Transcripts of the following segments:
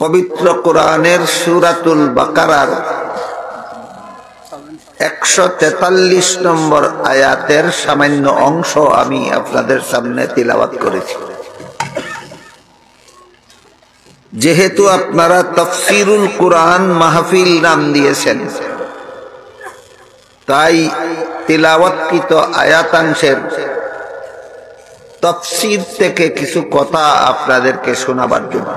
পবিত্র কোরআনের সূরাতুল বাকারার 143 নম্বর আয়াতের সামান্য অংশ আমি আপনাদের সামনে তিলাওয়াত করেছি। যেহেতু আপনারা তাফসীরুল কোরআন মাহফিল নাম দিয়েছেন, তাই তিলাওয়াতকৃত আয়াতাংশের তাফসীর থেকে কিছু কথা আপনাদেরকে শোনাবার জন্য।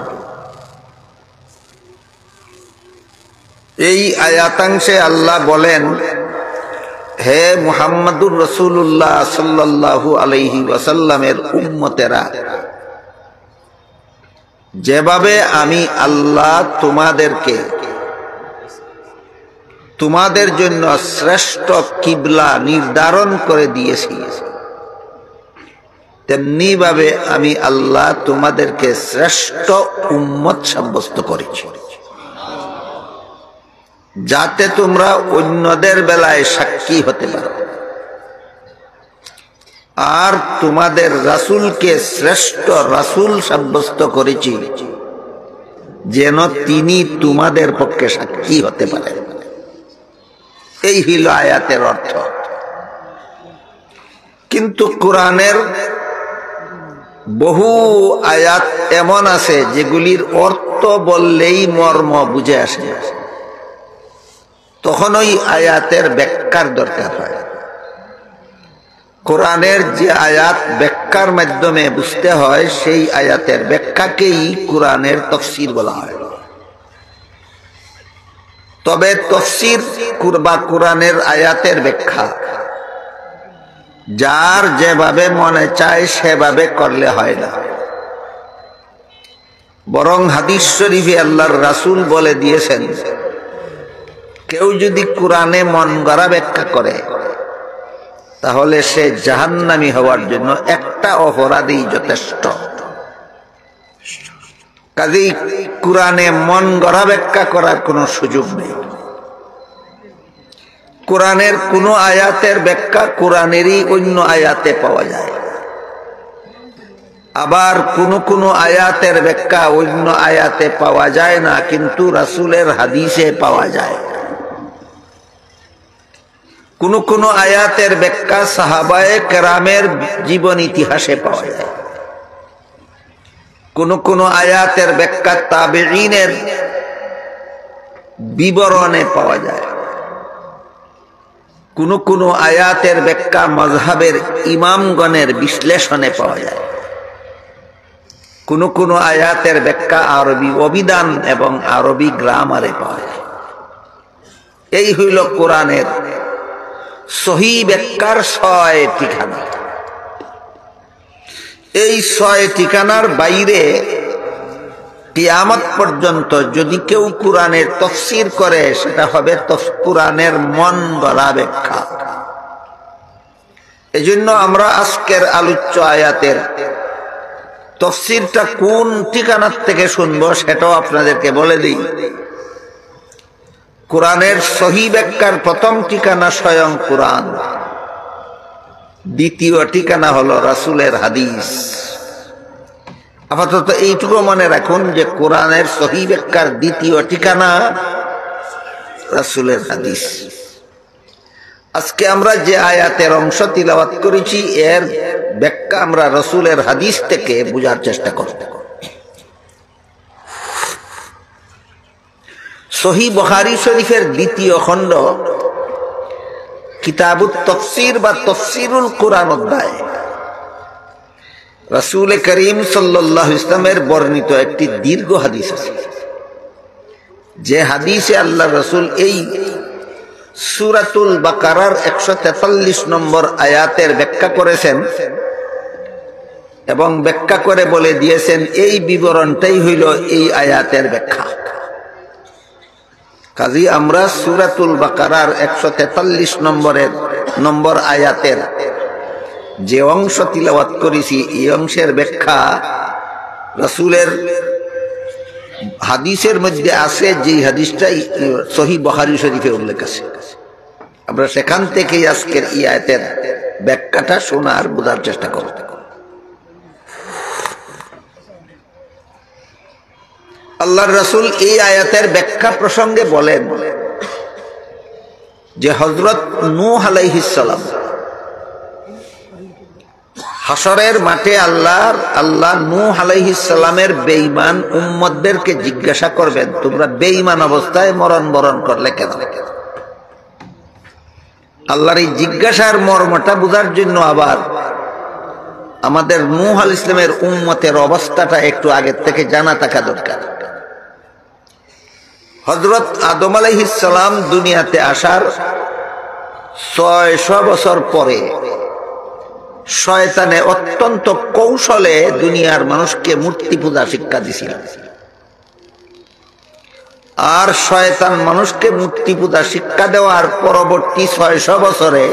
এই আয়াতাংশে আল্লাহ বলেন, হে মুহাম্মাদুর রাসূলুল্লাহ সাল্লাল্লাহু আলাইহি ওয়াসাল্লামের উম্মতেরা, যেভাবে আমি আল্লাহ তোমাদের জন্য শ্রেষ্ঠ কিবলা নির্ধারণ করে দিয়েছি, তেমনি ভাবে আমি আল্লাহ তোমাদেরকে শ্রেষ্ঠ উম্মত সাব্যস্ত করেছি, যাতে তোমরা অন্যদের বেলায় সাক্ষী হতে পারো। আর তোমাদের রাসূলকে শ্রেষ্ঠ রাসূল সাব্যস্ত করেছি, যেন তিনি তোমাদের পক্ষে সাক্ষী হতে পারেন। এই হইল আয়াতের অর্থ। কিন্তু কোরআনের বহু আয়াত এমন আছে যেগুলির অর্থ বললেই মর্ম বুঝে আসে, তখন ওই আয়াতের ব্যাখ্যার দরকার হয়। কোরআনের যে আয়াত ব্যাখ্যার মাধ্যমে বুঝতে হয়, সেই আয়াতের ব্যাখ্যাকেই কোরআনের তাফসীর বলা হয়। তবে তাফসীর বা কোরআনের আয়াতের ব্যাখ্যা যার যেভাবে মনে চায় সেভাবে করলে হয় না, বরং হাদিস শরীফে আল্লাহর রাসূল বলে দিয়েছেন, কেউ যদি কোরআনে মন গড়া ব্যাখ্যা করে তাহলে সে জাহান্নামী হওয়ার জন্য একটা অপরাধী যথেষ্ট। কাজেই কোরআনে মন গড়া ব্যাখ্যা করার কোনো সুযোগ নেই। কোরআনের কোন আয়াতের ব্যাখ্যা কোরআনেরই অন্য আয়াতে পাওয়া যায়, আবার কোন আয়াতের ব্যাখ্যা অন্য আয়াতে পাওয়া যায় না, কিন্তু রাসূলের হাদিসে পাওয়া যায়। কোন আয়াতের ব্যাখ্যা সাহাবায়ে কেরামের জীবন ইতিহাসে পাওয়া যায়, কোন আয়াতের ব্যাখ্যা তাবেঈনের বিবরণে পাওয়া যায়, কোন আয়াতের ব্যাখ্যা মাযহাবের ইমামগণের বিশ্লেষণে পাওয়া যায়, কোন আয়াতের ব্যাখ্যা আরবি অভিধান এবং আরবি গ্রামারে পাওয়া যায়। এই হইল কোরআনের সহি ব্যাখ্যার 6 ঠিকানা। এই 6 ঠিকানার বাইরে কিয়ামত পর্যন্ত যদি কেউ কোরআনের তাফসীর করে, সেটা হবে কোরআনের মন গড়া ব্যাখ্যা। এজন্য আমরা আজকের আলোচ্য আয়াতের তাফসীরটা কোন ঠিকানার থেকে শুনবো সেটাও আপনাদেরকে বলে দিই। কোরআনের সহি ব্যাখ্যার প্রথম ঠিকানা স্বয়ং কোরআন, দ্বিতীয় ঠিকানা হলো রাসূলের হাদিস। আপাতত এইটুকু মনে রাখুন যে কোরআনের সহি ব্যাখ্যার দ্বিতীয় ঠিকানা রাসূলের হাদিস। আজকে আমরা যে আয়াতের অংশ তিলাওয়াত করেছি, এর ব্যাখ্যা আমরা রাসূলের হাদিস থেকে বোঝার চেষ্টা করব। সহিহ বুখারী শরীফের দ্বিতীয় খণ্ড কিতাবুত তাফসীর বা তাফসীরুল কোরআন অধ্যায় রাসূল করিম সাল্লাল্লাহু আলাইহি ওয়াসাল্লামের বর্ণিত একটি দীর্ঘ হাদিস আছে, যে হাদিসে আল্লাহ রাসূল এই সূরাতুল বাকারার 143 নম্বর আয়াতের ব্যাখ্যা করেছেন এবং ব্যাখ্যা করে বলে দিয়েছেন এই বিবরণটাই হইল এই আয়াতের ব্যাখ্যা। কাজী আমরা সূরাতুল বাকারার 143 নম্বর আয়াতের যে অংশ তিলাওয়াত করেছি, এই অংশের ব্যাখ্যা রাসূলের হাদিসের মধ্যে আছে, যে হাদিসটাই সহিহ বুখারী শরীফে উল্লেখ আছে। আমরা সেখান থেকেই আজকের এই আয়াতের ব্যাখ্যাটা শোনার বোঝার চেষ্টা করব। আল্লাহর রাসূল এই আয়াতের ব্যাখ্যা প্রসঙ্গে বলেন যে হযরত নূহ আলাইহিস সালাম হাসরের মাঠে আল্লাহ নূহ আলাইহিস সালামের বেঈমান উম্মতদেরকে জিজ্ঞাসা করবেন, তোমরা বেঈমান অবস্থায় মরণ বরণ করলে কেন? আল্লাহর এই জিজ্ঞাসার মর্মটা বোঝার জন্য আবার আমাদের নূহ আলাইহিস সালামের উম্মতের অবস্থাটা একটু আগের থেকে জানা থাকা দরকার। হযরত আদম আলাইহিস সালাম দুনিয়াতে আসার 600 বছর পরে শয়তানে অত্যন্ত কৌশলে দুনিয়ার মানুষকে মূর্তি পূজা শিক্ষা দিছিল। আর শয়তান মানুষকে মূর্তি পূজা শিক্ষা দেওয়ার পরবর্তী 600 বছরে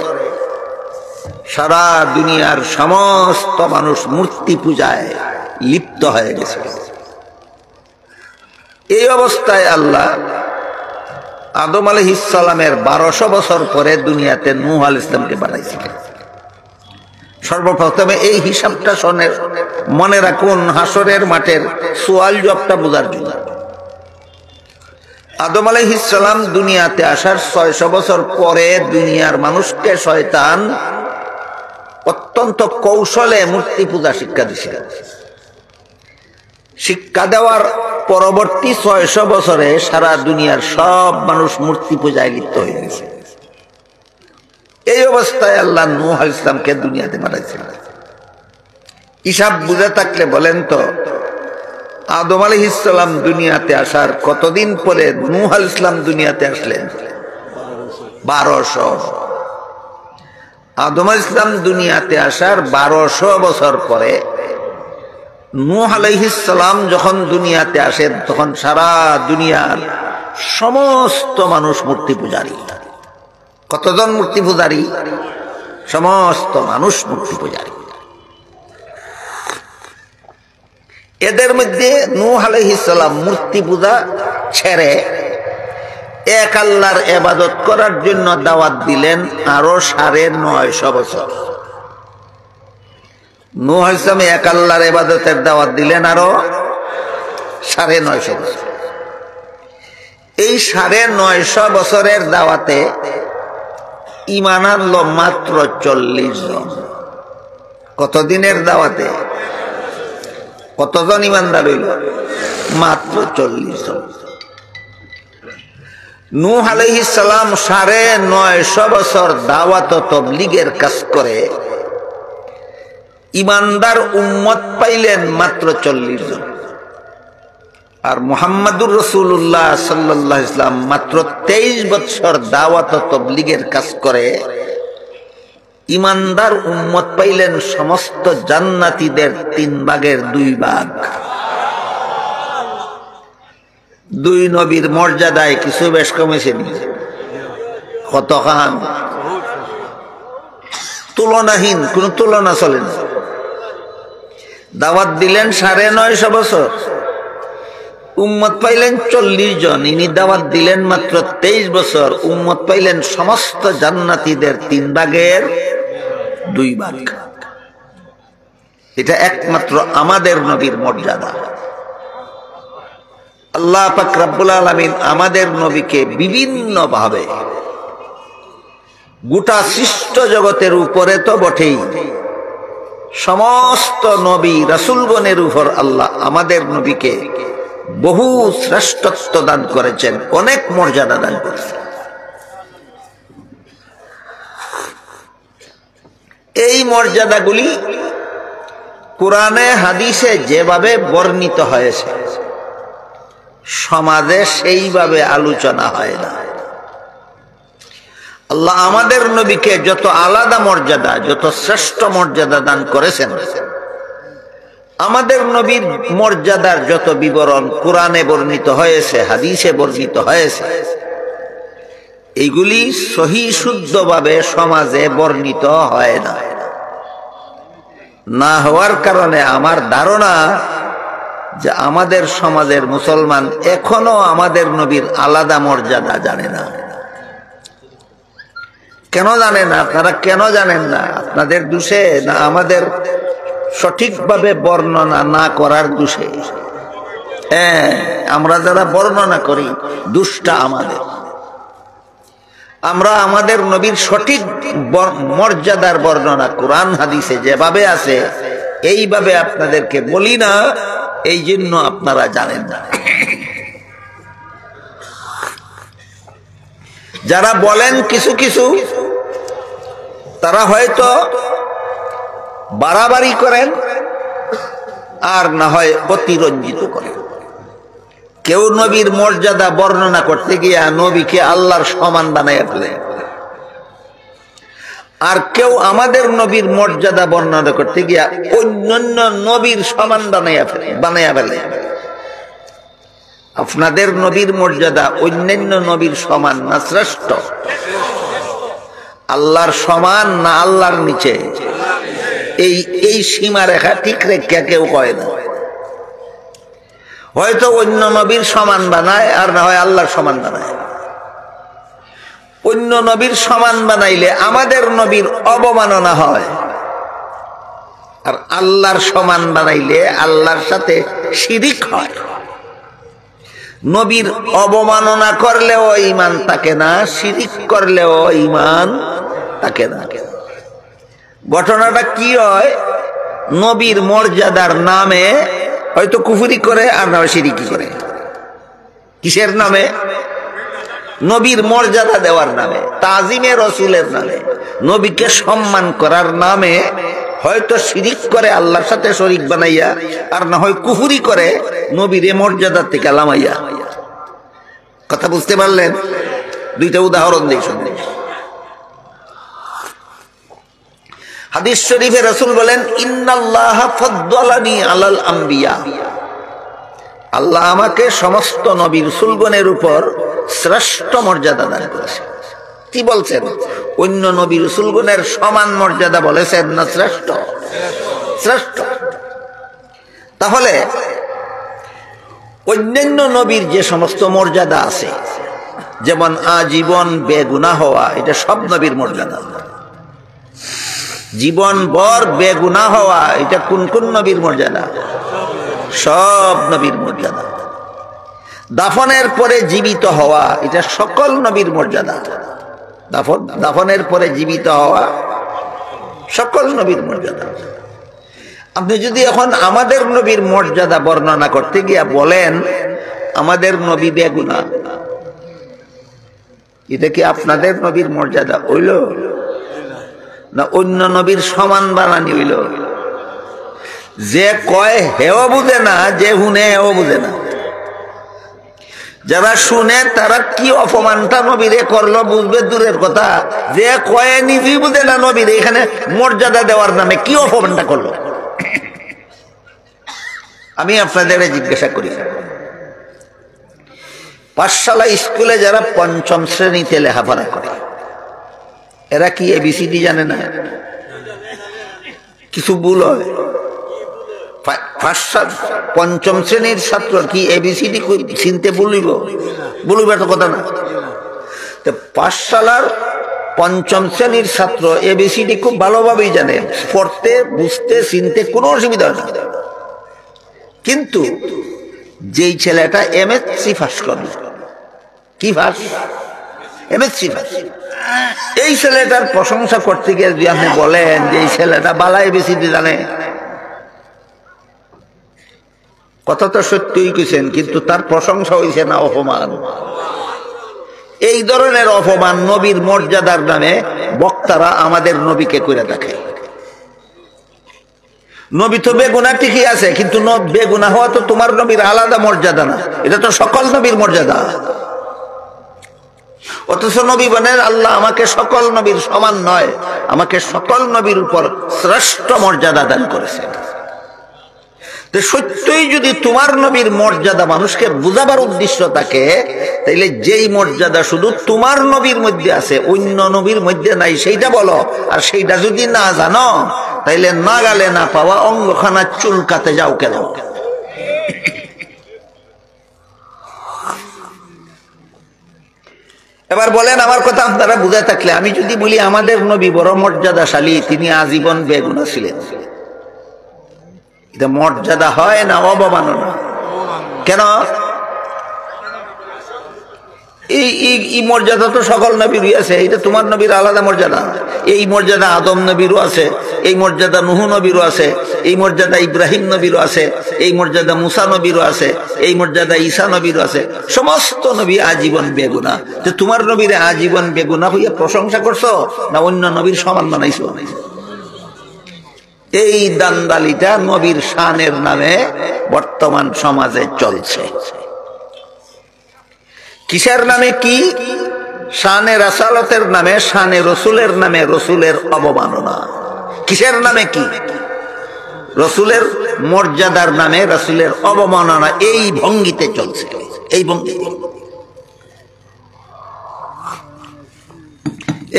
সারা দুনিয়ার সমস্ত মানুষ মূর্তি পূজায় লিপ্ত হয়ে গেছে। এই অবস্থায় আল্লাহ আদম আলাইহিস সালামের 1200 বছর পরে দুনিয়াতে নূহ আলাইহিস সালামকে পাঠাইছিলেন। সর্বপ্রথমে এই হিসাবটা মনে রাখুন, হাসরের মাঠের সোয়াল জবটা বোঝার জন্য। আদম আলাইহিস সালাম দুনিয়াতে আসার 600 বছর পরে দুনিয়ার মানুষকে শয়তান অত্যন্ত কৌশলে মূর্তি পূজা শিক্ষা দিয়েছিলেন। শিক্ষা দেওয়ার পরবর্তী 600 বছরে সারা দুনিয়ার সব মানুষ মূর্তি পূজায় লিপ্ত হয়ে গেছে। এই অবস্থায় আল্লাহ নূহ আলাইহিস সালামকে দুনিয়াতে পাঠাইছিলেন। হিসাব বুঝে থাকলে বলেন তো, আদম আলাইহিস সালাম দুনিয়াতে আসার কতদিন পরে নূহ আলাইহিস সালাম দুনিয়াতে আসলেন? 1200। আদম আলাইহিস সালাম দুনিয়াতে আসার 1200 বছর পরে নূহ আলাইহিস সালাম যখন দুনিয়াতে আসেন, তখন সারা দুনিয়ার সমস্ত মানুষ মূর্তি পূজারী। কতজন মূর্তি পূজারী? সমস্ত মানুষ মূর্তি পূজারী। এদের মধ্যে নূহ আলাইহিস সালাম মূর্তি পূজা ছেড়ে এক আল্লাহর ইবাদত করার জন্য দাওয়াত দিলেন আরো 950 বছর। নূহ আলাইহিস সালাম এক আল্লাহর ইবাদতের দাওয়াত দিলেন আরো 950 বছর। এই 950 বছরের দাওয়াতে ঈমান আনলো মাত্র 40 জন। কতদিনের দাওয়াতে কতজন ঈমানদার হইল? মাত্র 40 জন। নূহ আলাইহিস সালাম 950 বছর দাওয়াত ও তাবলীগের কাজ করে ঈমানদার উম্মত পাইলেন মাত্র 40 জন। আর মুহাম্মাদুর রাসূলুল্লাহ সাল্লাল্লাহু আলাইহি ওয়াসাল্লাম মাত্র 23 বছর দাওয়াত ও তাবলীগের কাজ করে ঈমানদার উম্মত পাইলেন সমস্ত জান্নাতীদের 3 ভাগের 2 ভাগ। 2 নবীর মর্যাদায় কিছু বেশ কমেছে, কত খান তুলনাহীন, কোন তুলনা চলে না। দাওয়াত দিলেন 950 বছর, উম্মত পাইলেন 40 জন। ইনি দাওয়াত দিলেন মাত্র 23 বছর, উম্মত পাইলেন সমস্ত জান্নাতীদের 3 ভাগের 2 ভাগ। এটা একমাত্র আমাদের নবীর মর্যাদা। আল্লাহ পাক রব্বুল আলামিন আমাদের নবীকে বিভিন্ন ভাবে গোটা সৃষ্ট জগতের উপরে তো বটেই, সমস্ত নবী রাসূলগণের উপর আল্লাহ আমাদের নবীকে বহু শ্রেষ্ঠত্ব দান করেছেন, অনেক মর্যাদা দান করেছেন। এই মর্যাদাগুলি কোরআনে হাদিসে যেভাবে বর্ণিত হয়েছে সমাজে সেইভাবে আলোচনা হয় না। আল্লাহ আমাদের নবীকে যত আলাদা মর্যাদা, যত শ্রেষ্ঠ মর্যাদা দান করেছেন, আমাদের নবীর মর্যাদার যত বিবরণ কোরআনে বর্ণিত হয়েছে, হাদিসে বর্ণিত হয়েছে, এইগুলি সহি শুদ্ধভাবে সমাজে বর্ণিত হয় না। না হওয়ার কারণে আমার ধারণা যে আমাদের সমাজের মুসলমান এখনো আমাদের নবীর আলাদা মর্যাদা জানে না। কেন জানে না? আপনারা কেন জানেন না? আপনাদের দোষে না আমাদের সঠিকভাবে বর্ণনা না করার দোষে? আমরা যারা বর্ণনা করি দুষ্টা আমাদের। আমরা আমাদের নবীর সঠিক মর্যাদার বর্ণনা কোরআন হাদিসে যেভাবে আছে এইভাবে আপনাদেরকে বলি না, এই জন্য আপনারা জানেন না। যারা বলেন কিছু কিছু, তারা হয়তো বাড়াবাড়ি করেন আর না হয় অতিরঞ্জিত করেন। কেউ নবীর মর্যাদা বর্ণনা করতে গিয়া নবীকে আল্লাহর সমান বানাইয়া ফেলে, আর কেউ আমাদের নবীর মর্যাদা বর্ণনা করতে গিয়া অন্যান্য নবীর সমান বানাইয়া ফেলে। আপনাদের নবীর মর্যাদা অন্যান্য নবীর সমান না শ্রেষ্ঠ? আল্লাহর সমান না আল্লাহর নিচে? এই সীমা রেখা ঠিক রেখা কেউ কয় না। হয়তো অন্য নবীর সমান বানায় আর না হয় আল্লাহর সমান বানায়। অন্য নবীর সমান বানাইলে আমাদের নবীর অবমাননা হয়, আর আল্লাহর সমান বানাইলে আল্লাহর সাথে শিরিক হয়। নবীর অবমাননা করলেও ঈমান থাকে না, শিরিক করলেও ঈমান থাকে না। ঘটনাটা কি হয়? নবীর মর্যাদার নামে হয়তো কুফরি করে আর না শিরিকি করে। কিসের নামে? নবীর মর্যাদা দেওয়ার নামে, তাজিমে রসুলের নামে, নবীকে সম্মান করার নামে হয়তো শিরিক করে আল্লাহর সাথে শরীক বানাইয়া, আর না হয় কুফরি করে নবীর মর্যাদা থেকে লামাইয়া। কথা বুঝতে পারলেন? দুইটা উদাহরণ দিই শুনলেন। হাদিস শরীফে রাসূল বলেন, ইন্নাল্লাহা ফাদ্দালানি আলাল আম্বিয়া, আল্লাহ আমাকে সমস্ত নবী রাসূলগণের উপর শ্রেষ্ঠ মর্যাদা দান করেছেন। কি বলছেন? অন্য নবী রাসূলগণের সমান মর্যাদা বলেছেন না শ্রেষ্ঠ? শ্রেষ্ঠ। তাহলে অন্যান্য নবীর যে সমস্ত মর্যাদা আছে, যেমন আজীবন বেগুনাহ হওয়া, এটা সব নবীর মর্যাদা। জীবন ভর বেগুনাহ হওয়া, এটা কোন কোন নবীর মর্যাদা? সব নবীর মর্যাদা। দাফনের পরে জীবিত হওয়া, এটা সকল নবীর মর্যাদা। দাফনের পরে জীবিত হওয়া সকল নবীর মর্যাদা। আপনি যদি এখন আমাদের নবীর মর্যাদা বর্ণনা করতে গিয়া বলেন আমাদের নবী বেগুনাহ, এটা কি আপনাদের নবীর মর্যাদা হইল না অন্য নবীর সমান বানানি হইল? যে কয় হেও বুঝে না, যে শুনে হেও বুঝে না। যারা শুনে তারা কি অপমানটা নবীরে করলো বুঝবে দূরের কথা, যে কয়ে নিজেই বুঝে না নবীরে এখানে মর্যাদা দেওয়ার নামে কি অপমানটা করলো। আমি আপনাদের জিজ্ঞাসা করি, পাঠশালা স্কুলে যারা পঞ্চম শ্রেণীতে লেখাপড়া করে, এরা কি এবিসিডি জানে না? কিছু ভুল হয়। পঞ্চম শ্রেণীর ছাত্র কি এবিসিডি চিনতে বলিব তো কথা না। পাঠশালার পঞ্চম শ্রেণীর ছাত্র এবিসিডি খুব ভালোভাবেই জানে, পড়তে বুঝতে চিনতে কোনো অসুবিধা হয় না। কিন্তু যেই ছেলেটা এমএসসি পাস করল, কি পাস? এমএসসি পাস, এই ছেলেটার প্রশংসা করতে গিয়ে যদি আপনি বলেন যে এই ছেলেটা বালা এবিসিডি জানে, কথা তো সত্যিই কইছেন, কিন্তু তার প্রশংসা হইছে না অপমান? এই ধরনের অপমান নবীর মর্যাদার নামে বক্তারা আমাদের নবীকে করে দেখে। নবী তো বেগুনাহ ঠিকই আছে, কিন্তু বেগুনাহ হওয়া তো তোমার নবীর আলাদা মর্যাদা না, এটা তো সকল নবীর মর্যাদা। অথচ নবী বলেন আল্লাহ আমাকে সকল নবীর সমান নয়, আমাকে সকল নবীর উপর শ্রেষ্ঠ মর্যাদা দান করেছেন। তো সত্যই যদি তোমার নবীর মর্যাদা মানুষকে বুঝাবার উদ্দেশ্য থাকে, তাইলে যেই মর্যাদা শুধু তোমার নবীর মধ্যে আছে অন্য নবীর মধ্যে নাই সেইটা বলো। আর সেইটা যদি না জানো তাইলে না গালে না পাওয়া অঙ্গখানা চুলকাতে যাও কেন? এবার বলেন, আমার কথা আপনারা বুঝে থাকলে আমি যদি বলি আমাদের নবী বড় মর্যাদাশালী, তিনি আজীবন বেগুনাহ ছিলেন, এটা মর্যাদা হয় না অবমাননা? কেন? এই মর্যাদা তো সকল নবীরই আছে, এটা তোমার নবীর আলাদা মর্যাদা। এই মর্যাদা আদম নবীরও আছে, এই মর্যাদা নূহ নবীরও আছে, এই মর্যাদা ইব্রাহিম নবীরও আছে, এই মর্যাদা মুসা নবীরও আছে, এই মর্যাদা ঈসা নবীরও আছে। সমস্ত নবী আজীবন বেগুনা। তো তোমার নবীর আজীবন বেগুনা হইয়া প্রশংসা করছো না অন্য নবীর সমান বানাইছো? এই দান্দালিটা নবীর শানের নামে বর্তমান সমাজে চলছে। কিসের নামে? কি শানে রাসালতের নামে, শানে রসুলের নামে রসুলের অবমাননা। কিসের নামে? কি রসুলের মর্যাদার নামে রসুলের অবমাননা। এই ভঙ্গিতে চলছে, এই ভঙ্গি।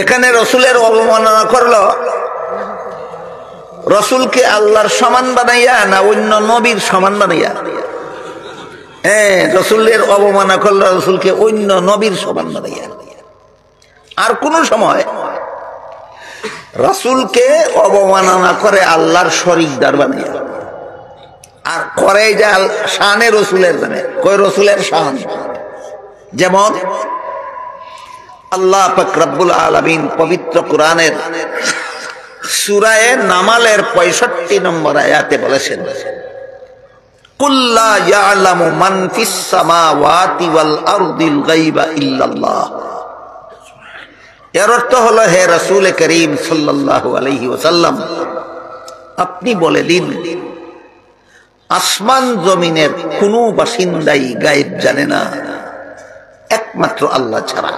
এখানে রসুলের অবমাননা করলো রসুলকে আল্লাহর সমান বানাইয়া না অন্য নবীর সমান বানাইয়া? রসুলের অবমাননা করলো রসুলকে অন্য নবীর সমান বানাইয়া। আর কোন সময় রসুলকে অবমাননা করে আল্লাহর শরীকদার বানাইয়া, আর করে যা শানে রসুলের নামে, কই রসুলের শান। যেমন আল্লাহ পাক রব্বুল আলামিন পবিত্র কোরআনের সূরা নামালের 65 নম্বর আয়াতে বলেছেন, কুল্লা ইয়ালামু মান ফিস সামাওয়াতি ওয়াল আরদিল গায়বা ইল্লাল্লাহ। এর অর্থ হলো, হে রাসূল করিম সাল্লাল্লাহু আলাইহি ওয়াসাল্লাম, আপনি বলে দিন আসমান জমিনের কোনো বাসিন্দাই গায়েব জানে না একমাত্র আল্লাহ ছাড়া।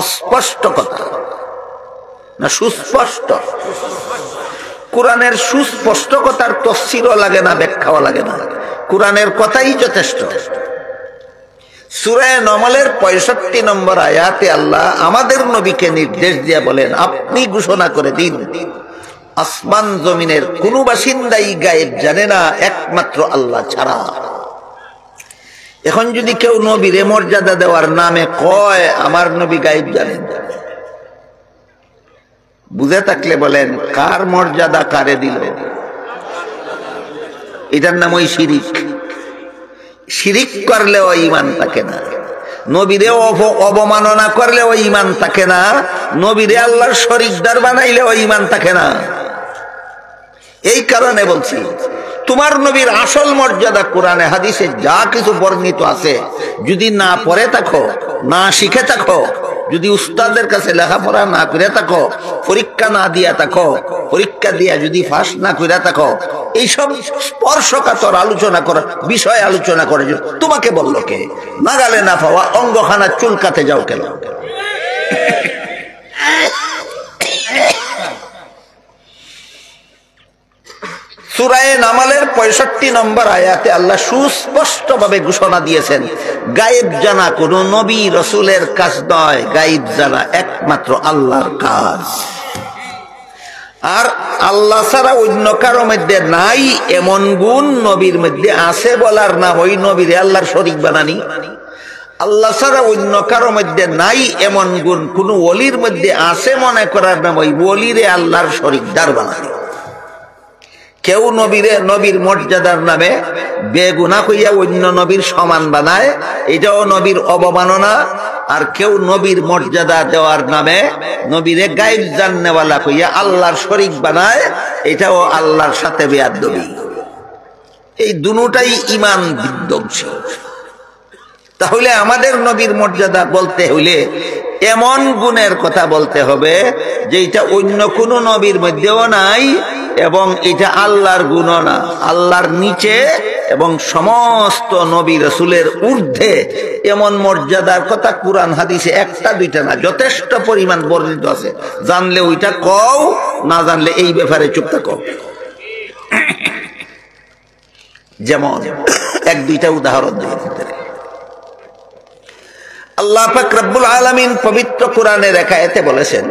অস্পষ্ট কথা না সুস্পষ্ট? কোরআনের সুস্পষ্ট কথার তফসিরও লাগে না, ব্যাখ্যাও লাগে না, কোরআনের কথাই যথেষ্ট। সূরা নামালের 65 নম্বর আয়াতে আল্লাহ আমাদের নবীকে নির্দেশ দিয়ে বলেন, আপনি ঘোষণা করে দিন আসমান জমিনের কোনো বাসিন্দাই গায়েব জানে না একমাত্র আল্লাহ ছাড়া। এখন যদি কেউ নবীরে মর্যাদা দেওয়ার নামে কয় আমার নবী গায়েব জানেন, বুঝে থাকলে বলেন কার মর্যাদা কারে দিল? এটার নাম ওই শিরিক। শিরিক করলে ওই ঈমান থাকে না, নবীরে অবমাননা করলে ওই ঈমান থাকে না, নবীরে আল্লাহর শরীকদার বানাইলে ওই ঈমান থাকে না। এই কারণে বলছি, তোমার নবীর আসল মর্যাদা কোরআনে হাদিসে যা কিছু বর্ণিত আছে, যদি না পড়ে থাকো, না শিখে থাকো, যদি উস্তাদের কাছে লেখাপড়া না করে থাকো, পরীক্ষা না দিয়া থাকো, পরীক্ষা দিয়া যদি ফাঁস না করে থাকো, এইসব স্পর্শকাতর আলোচনা করার বিষয় আলোচনা করে তোমাকে বললো কে? নাগালে না পাওয়া অঙ্গখানা চুলকাতে যাও কেন? সূরা নামালের 65 নম্বর আয়াতে আল্লাহ সুস্পষ্ট ভাবে ঘোষণা দিয়েছেন, গায়েব জানা কোন নবী রসুলের কাজ নয়, গায়েব জানা একমাত্র আল্লাহর কাজ। আর আল্লাহ ছাড়া অন্য কারো মধ্যে নাই এমন গুণ নবীর মধ্যে আছে বলার নাম ওই নবীরে আল্লাহর শরীক বানানি। আল্লাহ ছাড়া অন্য কারো মধ্যে নাই এমন গুণ কোন ওলির মধ্যে আছে মনে করার নাম ওই ওলিরে আল্লাহর শরীকদার বানানি। কেউ নবীরে নবীর মর্যাদার নামে বেগুনা কইয়া অন্য নবীর সমান বানায়, এটাও নবীর অবমাননা। আর কেউ নবীর মর্যাদা দেওয়ার নামে নবীরে গায়েব জাননেওয়ালা কইয়া আল্লাহর শরীক বানায়, এটাও আল্লাহর সাথে বেয়াদবি। এই দুটোটাই ঈমান বিধ্বংসী। তাহলে আমাদের নবীর মর্যাদা বলতে হইলে এমন গুণের কথা বলতে হবে যেটা অন্য কোন নবীর মধ্যেও নাই, এবং এটা আল্লাহর গুণ না, আল্লাহর নিচে এবং সমস্ত নবী রাসূলের ঊর্ধ্বে এমন মর্যাদার কথা কুরআন হাদিসে একটা দুইটা না, যথেষ্ট পরিমাণ বর্ণিত আছে। জানলে ওইটা কও, না জানলে এই ব্যাপারে চুপ থাকো। যেমন এক দুইটা উদাহরণ দিয়ে আল্লাহ পাক রব্বুল আলামিন পবিত্র কোরআনের এক আয়াতে বলেছেন,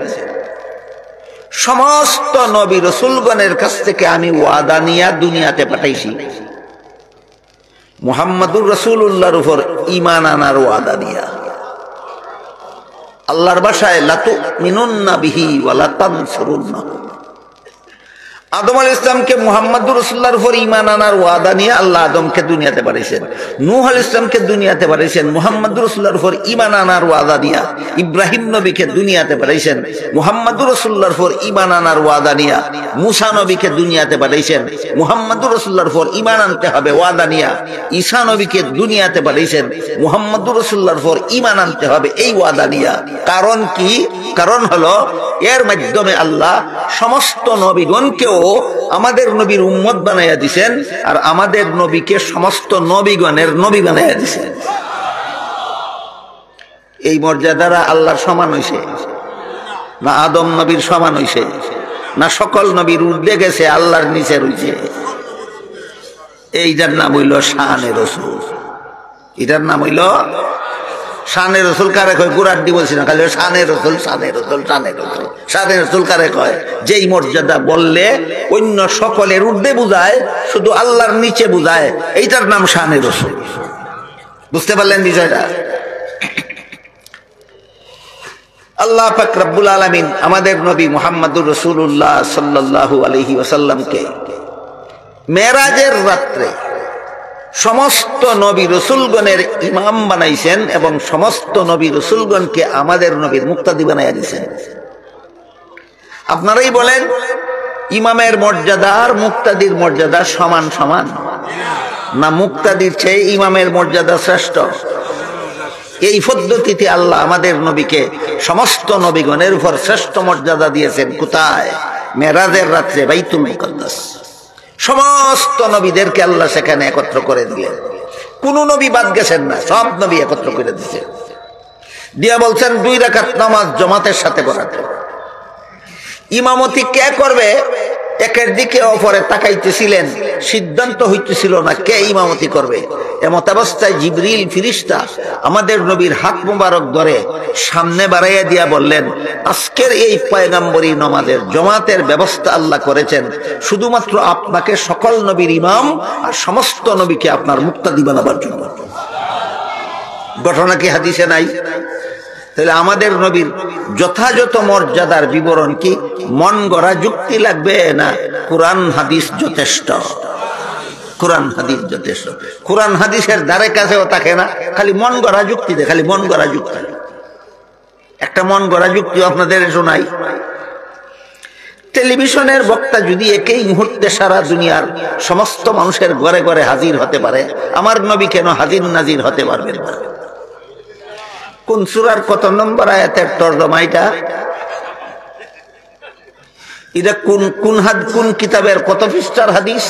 সমস্ত নবী রাসূলগণের কাছ থেকে আমি ওয়াদা নিয়ে দুনিয়াতে পাঠাইছি মুহাম্মদুর রাসূলুল্লাহর উপর ঈমান আনার ওয়াদা দিয়া। আল্লাহর ভাষায় লা তুমিনুন্না বিহি ওয়া লা তানসুরুন্না, আদম আলাইহিস সালামকে মুহাম্মদুর রাসূলুল্লাহর উপর ঈমান আনার ওয়াদা নিয়ে আল্লাহ আদমকে দুনিয়াতে পাঠাইছেন। নূহ আলাইহিস সালামকে দুনিয়াতে পাঠাইছেন মুহাম্মদুর রাসূলুল্লাহর উপর ঈমান আনার ওয়াদা দিয়া। ইব্রাহিম নবীকে দুনিয়াতে পাঠাইছেন মুহাম্মদুর রাসূলুল্লাহর উপর ঈমান আনার ওয়াদা নিয়া। মুসা নবীকে দুনিয়াতে পাঠাইছেন মুহাম্মদুর রাসূলুল্লাহর উপর ঈমান আনতে হবে ওয়াদা নিয়া। ঈসা নবীকে দুনিয়াতে পাঠাইছেন মুহাম্মদুর রাসূলুল্লাহর উপর ঈমান আনতে হবে এই ওয়াদা নিয়া। কারণ কি? কারণ হলো এর মাধ্যমে আল্লাহ সমস্ত নবীগণকেও আমাদের নবীর উম্মত বানাইয়া দিছেন, আর আমাদের নবীকে সমস্ত নবীগণের নবী বানাইয়া দিছেন। এই মর্যাদারা আল্লাহর সমান হইছে না আদম নবীর সমান হইছে? না সকল নবীর ঊর্ধ্বে গেছে, আল্লাহর নিচে রইছে? এইটার নাম হইল শানে রাসূল। এটার নাম হইল শানে রাসূল। কারে কয়? গুরাড্ডি বলছি না, খালি শানে রাসূল, শানে রাসূল, শানে রাসূল। শানে রাসূল কারে কয়? যেই মর্যাদা বললে অন্য সকলের ঊর্ধ্বে বুঝায়, শুধু আল্লাহর নিচে বুঝায়, এইটার নাম শানে রাসূল। বুঝতে পারলেন বিষয়টা? আল্লাহ পাক রব্বুল আলামিন আমাদের নবী মুহাম্মদুর রাসূলুল্লাহ সাল্লাল্লাহু আলাইহি ওয়াসাল্লামকে মেরাজের রাত্রে সমস্ত নবী রসুলগণের ইমাম বানাইছেন এবং সমস্ত নবী রসুলগণকে আমাদের নবীর মুক্তাদি বানাইয়া দিয়েছেন। আপনারাই বলেন, ইমামের মর্যাদা আর মুক্তাদির মর্যাদা সমান সমান, না মুক্তাদির চেয়ে ইমামের মর্যাদা শ্রেষ্ঠ? এই পদ্ধতিতে আল্লাহ আমাদের নবীকে সমস্ত নবীগণের উপর শ্রেষ্ঠ মর্যাদা দিয়েছেন। কোথায়? মেরাজের রাত্রে বাইতুল মুকাদ্দাস। সমস্ত নবীদেরকে আল্লাহ সেখানে একত্র করে দিলেন, কোন নবী বাদ গেছেন না, সব নবী একত্র করে দিয়েছেন। দিয়া বলছেন 2 রাকাত নামাজ জামাতের সাথে পড়াতে। ইমামতি কে করবে একের দিকে অপরে তাকাইতেছিলেন, সিদ্ধান্ত হইতেছিল না কে ইমামতি করবে। এমত অবস্থায় জিবরিল ফেরেশতা আমাদের নবীর হাত মুবারক ধরে সামনে বাড়াইয়া দিয়া বললেন, আজকের এই পয়গম্বরী নামাজের জামাতের ব্যবস্থা আল্লাহ করেছেন শুধুমাত্র আপনাকে সকল নবীর ইমাম আর সমস্ত নবীকে আপনার মুক্তাদি বানাবার জন্য। ঘটনা কি হাদিসে নাই? তাহলে আমাদের নবীর যথাযথ মর্যাদার বিবরণ কি মন গড়া যুক্তি লাগবে, না কোরআন হাদিস যথেষ্ট? কোরআন হাদিস যথেষ্ট। কোরআন হাদিসের দ্বারে কাছেও থাকে না, খালি মন গড়া যুক্তি দেয়, খালি মন গড়া যুক্তি। একটা মন গড়া যুক্তি আপনাদের শোনাই। টেলিভিশনের বক্তা যদি একই মুহূর্তে সারা দুনিয়ার সমস্ত মানুষের ঘরে ঘরে হাজির হতে পারে, আমার নবী কেন হাজির নাজির হতে পারবেন না? কোন সূরার কত নম্বর আয়াতের তরজমা এটা? এটা কোন কিতাবের কত পৃষ্ঠার হাদিস?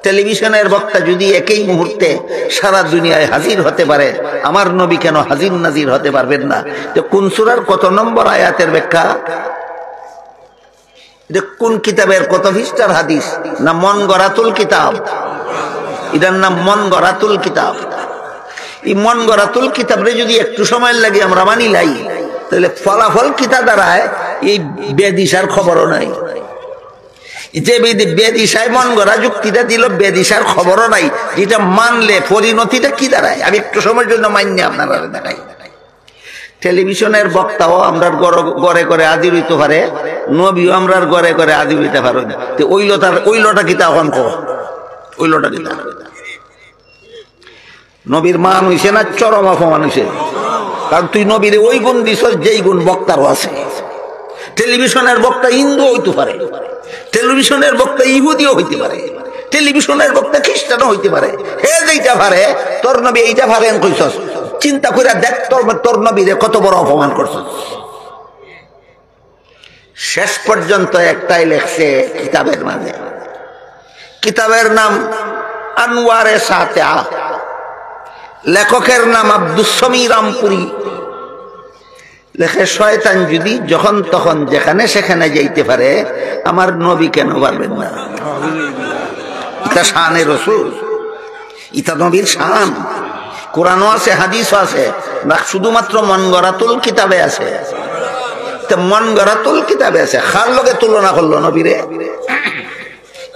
টেলিভিশনের বক্তা যদি একই মুহূর্তে সারা দুনিয়ায় হাজির হতে পারে, আমার নবী কেন হাজির নাজির হতে পারবেন না? যে কোন সূরার কত নম্বর আয়াতের ব্যাখ্যা? এটা কোন কিতাবের কত পৃষ্ঠার হাদিস? না মন গড়াতুল কিতাব? এটার নাম মন গড়াতুল কিতাব। এই মন গড়াতুল কিতাবরে যদি একটু সময় লাগে আমরা মানি লাই, তাহলে ফলাফল কিতা দাঁড়ায় এই বেদিশার খবরও নাই। যে বেদিশায় মন গড়া যুক্তিটা দিল, বেদিশার খবরও নাই, যেটা মানলে পরিণতিটা কি দাঁড়ায় আমি একটু সময়ের জন্য মান্য আপনারা দেখাই। টেলিভিশনের বক্তাও আমরা ঘরে ঘরে হাজির হইতে পারে, নবীও আমরা ঘরে ঘরে হাজির হইতে পারে। ওইলটা কিতা এখন ওইলটা কিতা? নবীর মান হইছে না চরম অপমান হইছে? কারণ তুই নবীরে ওই গুণ দিছ যেই গুণ বক্তারও আছে। টেলিভিশনের বক্তা হিন্দু হইতে পারে, টেলিভিশনের বক্তা ইহুদিও হইতে পারে, টেলিভিশনের বক্তা খ্রিস্টানও হইতে পারে। হে যেইটা পারে, তোর নবী এইটা পারেন কইছস, চিন্তা করে দেখ তোর নবীরে কত বড় অপমান করছস। শেষ পর্যন্ত একটাই লেখছে কিতাবের মাঝে, কিতাবের নাম আনওয়ারে সাতেআ, লেখকের নাম আব্দুস সমীর রামপুরি। লেখে, শয়তান যদি যখন তখন যেখানে সেখানে যাইতে পারে, আমার নবী কেন পারবেন না? এটা শানে রাসূল, এটা নবীর শান। কোরআনও আছে, হাদিসও আছে, না শুধুমাত্র মন গড়াতুল কিতাবে আছে? মন গড়াতুল কিতাবে আছে, কার লগে তুলনা করলো নবীরে?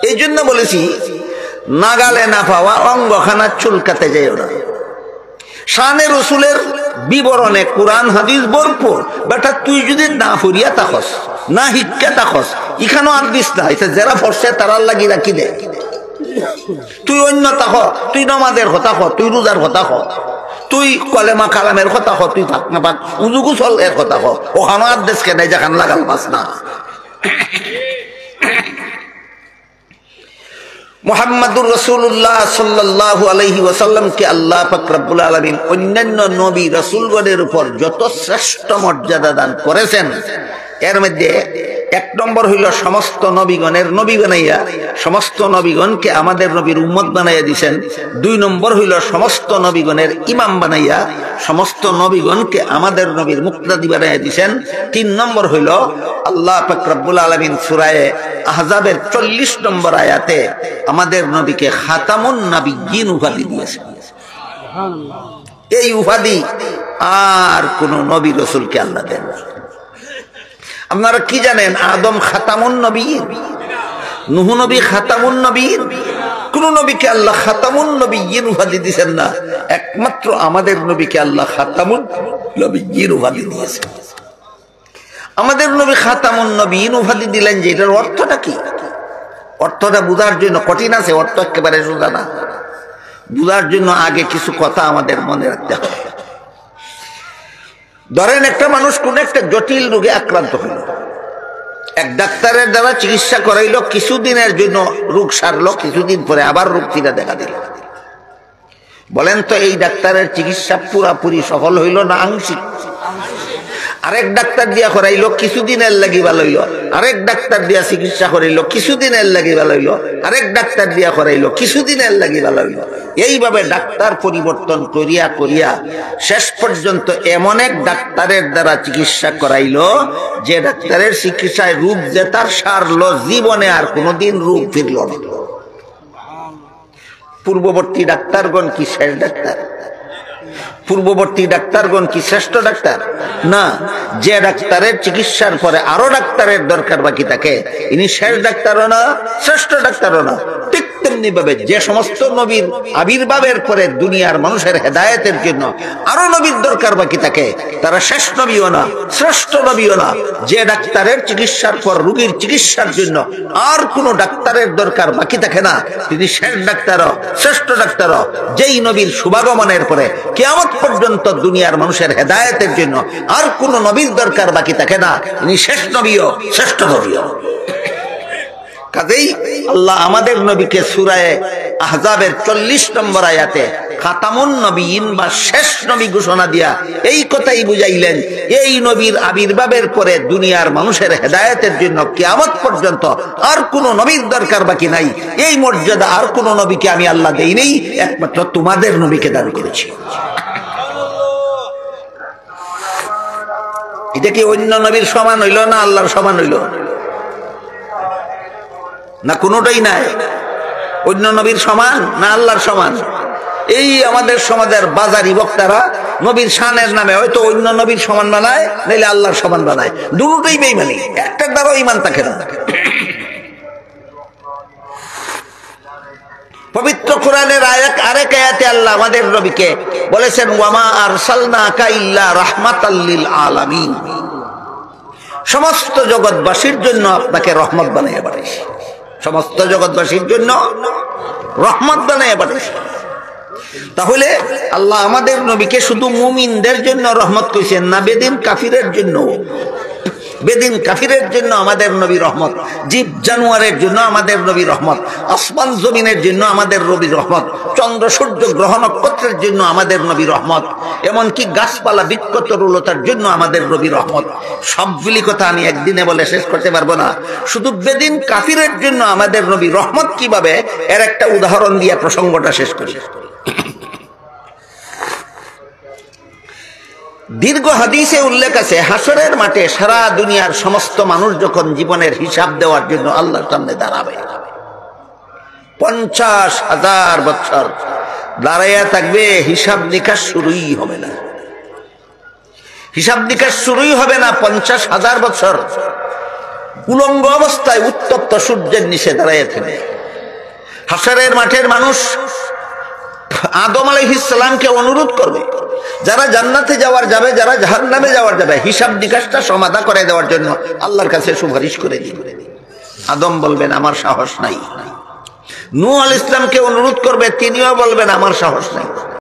এই জন্য বলেছি, নাগালে না পাওয়া অঙ্গখানা চুলকাতে যাইও না। শানে রসুলের বিবরণে কোরআন হাদিস ভরপুর, বেটা তুই যদি না ফুরিয়া থাকস না শিক্ষা থাকস ইখানো আর দিস না, যারা পড়ছে তারার লাগি রাখি দে। তুই অন্য থাক, তুই নমাজের কথা ক, তুই রোজার কথা ক, তুই কলেমা কালামের কথা ক, তুই থাক না পাক উজুগুসল এর কথা ক, ওখানো আর দেশকে দেয় যেখান লাগাল পাস না। মুহাম্মাদুর রাসূলুল্লাহ সাল্লাল্লাহু আলাইহি ওয়াসাল্লামকে আল্লাহ পাক রব্বুল আলামিন অন্যান্য নবী রাসূলগণের উপর যত শ্রেষ্ঠ মর্যাদা দান করেছেন, এর মধ্যে এক নম্বর হইল সমস্ত নবীগণের নবী বানাইয়া সমস্ত নবীগণকে আমাদের নবীর উম্মত বানাইয়া দিছেন। 2 নম্বর হইল সমস্ত নবীগণের ইমাম বানাইয়া সমস্ত নবীগণকে আমাদের নবীর মুক্তাদি বানাইয়া দিছেন। 3 নম্বর হইল আল্লাহ পাক রব্বুল আলামিন সূরা আহজাবের 40 নম্বর আয়াতে আমাদের নবীকে খাতামুন নবিয়্যিন উপাধি দিয়েছেন। সুবহানাল্লাহ। এই উপাধি আর কোন নবী রাসূলকে আল্লাহ দেন না। আপনারা কি জানেন আদম খাতামুন নবিয়্যিন, নূহ নবী খাতামুন নবিয়্যিন, কোন নবীকে আল্লাহ খাতামুন নবিয়্যিন উপাধি দিবেন না, একমাত্র আমাদের নবীকে আল্লাহ খাতামুন নবিয়্যিন উপাধি দিয়েছেন। আমাদের নবী খাতামুন নবিয়্যিন উপাধি দিলেন যে এটার অর্থটা কি? অর্থটা বোঝার জন্য কঠিন আছে, অর্থ একেবারে সোজা না। বোঝার জন্য আগে কিছু কথা আমাদের মনে রাখতে হবে। ধরেন একটা মানুষ কোন একটা জটিল রোগে আক্রান্ত হইল, এক ডাক্তারের দ্বারা চিকিৎসা করাইলো, কিছুদিনের জন্য রোগ সারলো, কিছুদিন পরে আবার রোগ ফিরে দেখা দিল। বলেন তো এই ডাক্তারের চিকিৎসা পুরাপুরি সফল হইল না আংশিক? আরেক ডাক্তার দিয়া করাইলো, কিছুদিনের লাগি ভালো হইল। আরেক ডাক্তার দিয়া চিকিৎসা করাইলো, কিছুদিনের লাগি ভালো হইল। আরেক ডাক্তার দিয়া করাইলো, কিছুদিনের লাগি ভালো হইল। এইভাবে ডাক্তার পরিবর্তন করিয়া করিয়া শেষ পর্যন্ত এমন এক ডাক্তারের দ্বারা চিকিৎসা করাইলো যে ডাক্তারের চিকিৎসায় রোগ যে তার সারলো, জীবনে আর কোনোদিন রোগ ফিরল না। পূর্ববর্তী ডাক্তারগণ কি শেষ ডাক্তার? পূর্ববর্তী ডাক্তারগণ কি শ্রেষ্ঠ ডাক্তার? না। যে ডাক্তারের চিকিৎসার পরে আরো ডাক্তারের দরকার বাকি থাকে, ইনি শেষ ডাক্তারও না, শ্রেষ্ঠ ডাক্তারও না। ঠিক তেমনি ভাবে যে সমস্ত নবীর আবির্ভাবের পরে দুনিয়ার মানুষের হেদায়েতের জন্য আরো নবীর দরকার বাকি থাকে, তারা শেষ নবীও না, শ্রেষ্ঠ নবীও না। যে ডাক্তারের চিকিৎসার পর রোগীর চিকিৎসার জন্য আর কোনো ডাক্তারের দরকার বাকি থাকে না, তিনি শেষ ডাক্তারও, শ্রেষ্ঠ ডাক্তারও। যেই নবীর শুভাগমনের পরে কিয়ামত পর্যন্ত দুনিয়ার মানুষের হেদায়েতের জন্য আর কোন নবীর দরকার বাকি থাকে না, ইনি শেষ নবীও, শ্রেষ্ঠ নবীও। কাজেই আল্লাহ আমাদের নবীকে সূরা আহজাবের 40 নম্বর আয়াতে খাতামুন নবিয়্যিন বা শেষ নবী ঘোষণা দিয়া এই কথাই বুঝাইলেন, এই নবীর আবির্ভাবের পরে দুনিয়ার মানুষের হেদায়েতের জন্য কিয়ামত পর্যন্ত আর কোন নবীর দরকার বাকি নাই। এই মর্যাদা আর কোন নবীকে আমি আল্লাহ দেই নাই, একমাত্র তোমাদের নবীকে দান করেছি। এটা কি অন্য নবীর সমান হইল না আল্লাহর সমান হইল? না কোনোটাই নাই। অন্য নবীর সমান না আল্লাহর সমান? এই আমাদের সমাজের বাজারি বক্তারা নবীর শানের নামে হয়তো অন্য নবীর সমান বানায়, নাইলে আল্লাহর সমান বানায়। দুটোই বেঈমানি, একটার দ্বারাও ঈমান থাকে না। পবিত্র কোরআনের আরেক আয়াতে আল্লাহ আমাদের নবীকে বলেছেন, ওয়ামা আরসালনাকা ইল্লা রাহমাতাল লিল আলামিন, সমস্ত জগৎবাসীর জন্য আপনাকে রহমত বানাইয়া পাঠাইছি। সমস্ত জগৎবাসীর জন্য রহমত বানাইয়া পাঠাইছি। তাহলে আল্লাহ আমাদের নবীকে শুধু মুমিনদের জন্য রহমত কইছেন না, বেদিন কাফিরের জন্য। বেদিন কাফিরের জন্য আমাদের নবী রহমত, জীব জানোয়ারের জন্য আমাদের নবী রহমত, আসমান জমিনের জন্য আমাদের নবী রহমত, চন্দ্র সূর্য গ্রহ নক্ষত্রের জন্য আমাদের নবী রহমত, এমনকি গাছপালা বৃক্ষ তরুলতার জন্য আমাদের নবী রহমত। সবগুলি কথা আমি একদিনে বলে শেষ করতে পারবো না। শুধু বেদিন কাফিরের জন্য আমাদের নবী রহমত কিভাবে, এর একটা উদাহরণ দিয়ে প্রসঙ্গটা শেষ করি। দীর্ঘ হাদিসে উল্লেখ আছে, হাসরের মাঠে সারা দুনিয়ার সমস্ত মানুষ যখন জীবনের হিসাব দেওয়ার জন্য আল্লাহর সামনে দাঁড়াবে, 50,000 বছর দাঁড়াইয়া থাকবে, হিসাব নিকাশ শুরুই হবে না। হিসাব নিকাশ শুরুই হবে না 50,000 বছর উলঙ্গ অবস্থায় উত্তপ্ত সূর্যের নিচে দাঁড়াইয়া থাকবে। হাসরের মাঠের মানুষ আদম আলাইহিস সালামকে অনুরোধ করবে, যারা জান্নাতে যাওয়ার যাবে, যারা জাহান্নামে যাওয়ার যাবে, হিসাব নিকাশটা সমাধা করে দেওয়ার জন্য আল্লাহর কাছে সুপারিশ করে দিন। আদম বলবেন আমার সাহস নাই, নূহ আলাইহিস সালামকে অনুরোধ করবে, তিনিও বলবেন আমার সাহস নাই।